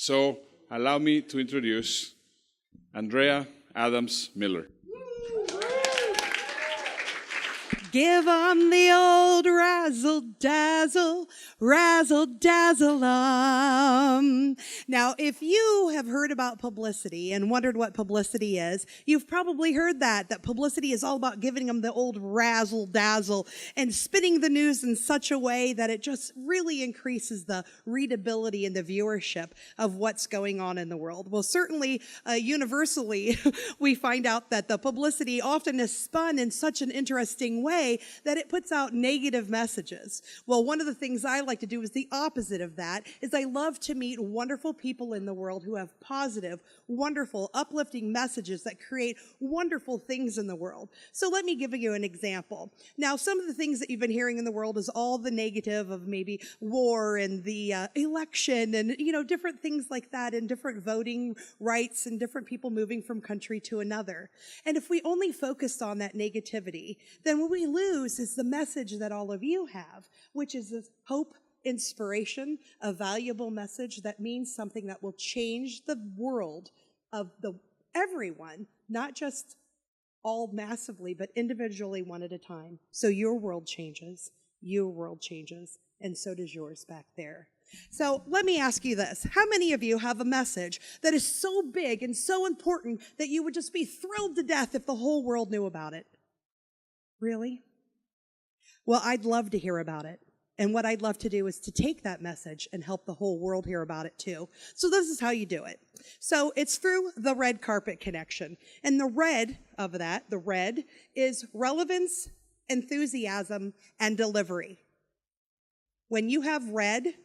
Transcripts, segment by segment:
So allow me to introduce Andrea Adams Miller. Give 'em the old razzle-dazzle, razzle-dazzle-um. Now, if you have heard about publicity and wondered what publicity is, you've probably heard that publicity is all about giving them the old razzle-dazzle and spinning the news in such a way that it just really increases the readability and the viewership of what's going on in the world. Well, certainly, universally, we find out that the publicity often is spun in such an interesting way that it puts out negative messages. Well, one of the things I like to do is the opposite of that, is I love to meet wonderful people in the world who have positive, wonderful, uplifting messages that create wonderful things in the world. So let me give you an example. Now, some of the things that you've been hearing in the world is all the negative of maybe war and the election and, different things like that, and different voting rights and different people moving from country to another. And if we only focused on that negativity, then what we lose is the message that all of you have, which is this hope, inspiration, a valuable message that means something that will change the world of everyone, not just all massively, but individually one at a time. So your world changes, and so does yours back there. So let me ask you this. How many of you have a message that is so big and so important that you would just be thrilled to death if the whole world knew about it? Really? Well, I'd love to hear about it. And what I'd love to do is to take that message and help the whole world hear about it too. So this is how you do it. So it's through the red carpet connection. And the red of that, the red, is relevance, enthusiasm, and delivery. When you have red,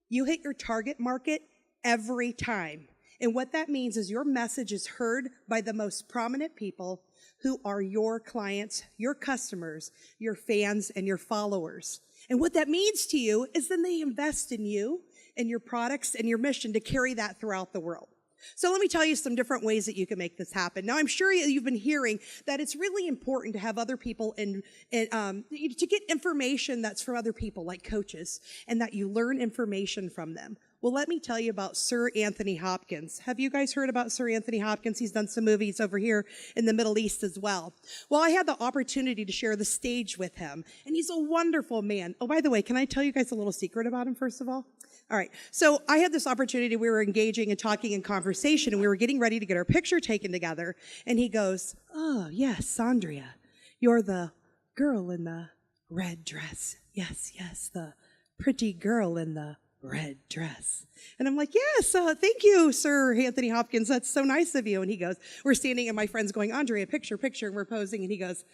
you hit your target market every time. And what that means is your message is heard by the most prominent people who are your clients, your customers, your fans, and your followers. And what that means to you is then they invest in you and your products and your mission to carry that throughout the world. So let me tell you some different ways that you can make this happen. Now, I'm sure you've been hearing that it's really important to have other people to get information that's from other people, like coaches, and that you learn information from them. Well, let me tell you about Sir Anthony Hopkins. Have you guys heard about Sir Anthony Hopkins? He's done some movies over here in the Middle East as well. Well, I had the opportunity to share the stage with him, and he's a wonderful man. Oh, by the way, can I tell you guys a little secret about him, first of all? All right, so I had this opportunity. We were engaging and talking in conversation, and we were getting ready to get our picture taken together, and he goes, "Oh, yes, Andrea, you're the girl in the red dress. Yes, the pretty girl in the red dress." And I'm like, "Yes, thank you, Sir Anthony Hopkins. That's so nice of you." And he goes, we're standing and my friend's going, "Andrea, picture," and we're posing. And he goes,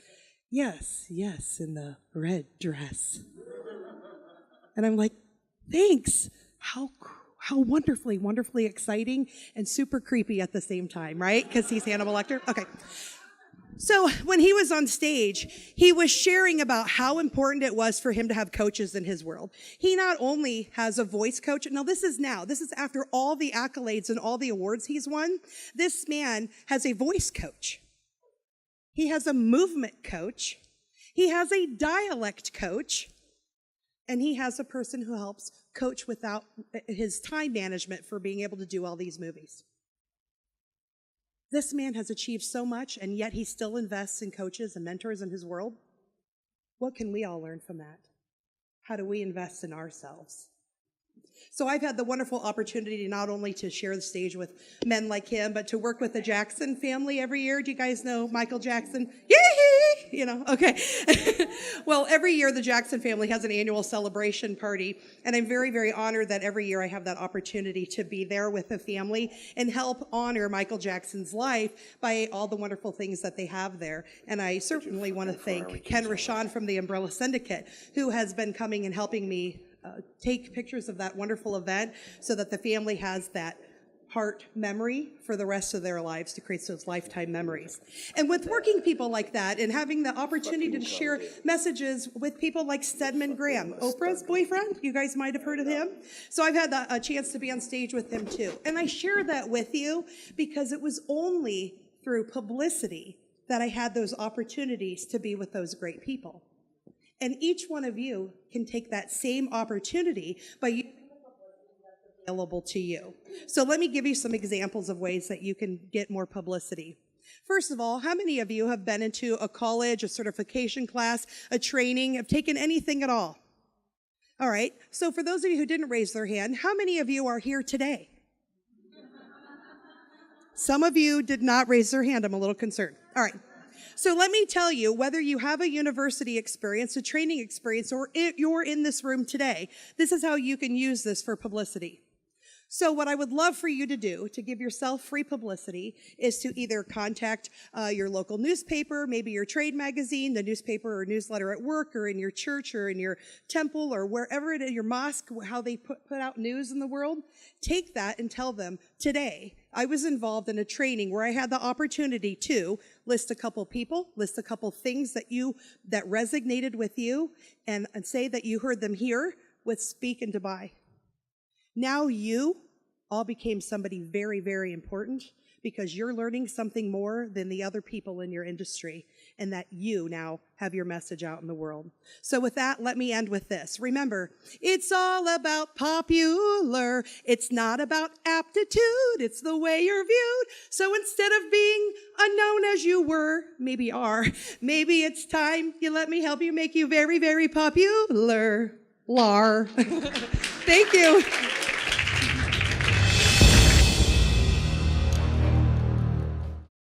yes, in the red dress." And I'm like, "Thanks. How wonderfully exciting and super creepy at the same time," right? Because he's Hannibal Lecter. Okay. So when he was on stage, he was sharing about how important it was for him to have coaches in his world. He not only has a voice coach. This is after all the accolades and all the awards he's won. This man has a voice coach. He has a movement coach. He has a dialect coach. And he has a person who helps coach without his time management for being able to do all these movies. This man has achieved so much, and yet he still invests in coaches and mentors in his world. What can we all learn from that? How do we invest in ourselves? So I've had the wonderful opportunity not only to share the stage with men like him, but to work with the Jackson family every year. Do you guys know Michael Jackson? Yay! Okay. Well, every year the Jackson family has an annual celebration party, and I'm very, very honored that every year I have that opportunity to be there with the family and help honor Michael Jackson's life by all the wonderful things that they have there. And I certainly want to thank Ken Rashawn from the Umbrella Syndicate, who has been coming and helping me take pictures of that wonderful event so that the family has that heart memory for the rest of their lives to create those lifetime memories. And with working people like that and having the opportunity to share messages with people like Stedman Graham, Oprah's boyfriend, you guys might have heard of him. So I've had a chance to be on stage with him too. And I share that with you because it was only through publicity that I had those opportunities to be with those great people. And each one of you can take that same opportunity by using the publicity that the available to you. So let me give you some examples of ways that you can get more publicity. First of all, how many of you have been into a college, a certification class, a training, have taken anything at all? All right, so for those of you who didn't raise their hand, how many of you are here today? Some of you did not raise their hand. I'm a little concerned. All right. So let me tell you, whether you have a university experience, a training experience, or you're in this room today, this is how you can use this for publicity. So what I would love for you to do to give yourself free publicity is to either contact your local newspaper, maybe your trade magazine, the newspaper or newsletter at work or in your church or in your temple or wherever it is, your mosque, how they put out news in the world. Take that and tell them, today I was involved in a training where I had the opportunity to list a couple people, list a couple things that resonated with you, and say that you heard them here with Speak in Dubai. Now you all became somebody very, very important because you're learning something more than the other people in your industry, and that you now have your message out in the world. So with that, let me end with this. Remember, it's all about popular. It's not about aptitude. It's the way you're viewed. So instead of being unknown as you were, maybe are, maybe it's time you let me help you make you very, very popular. Thank you.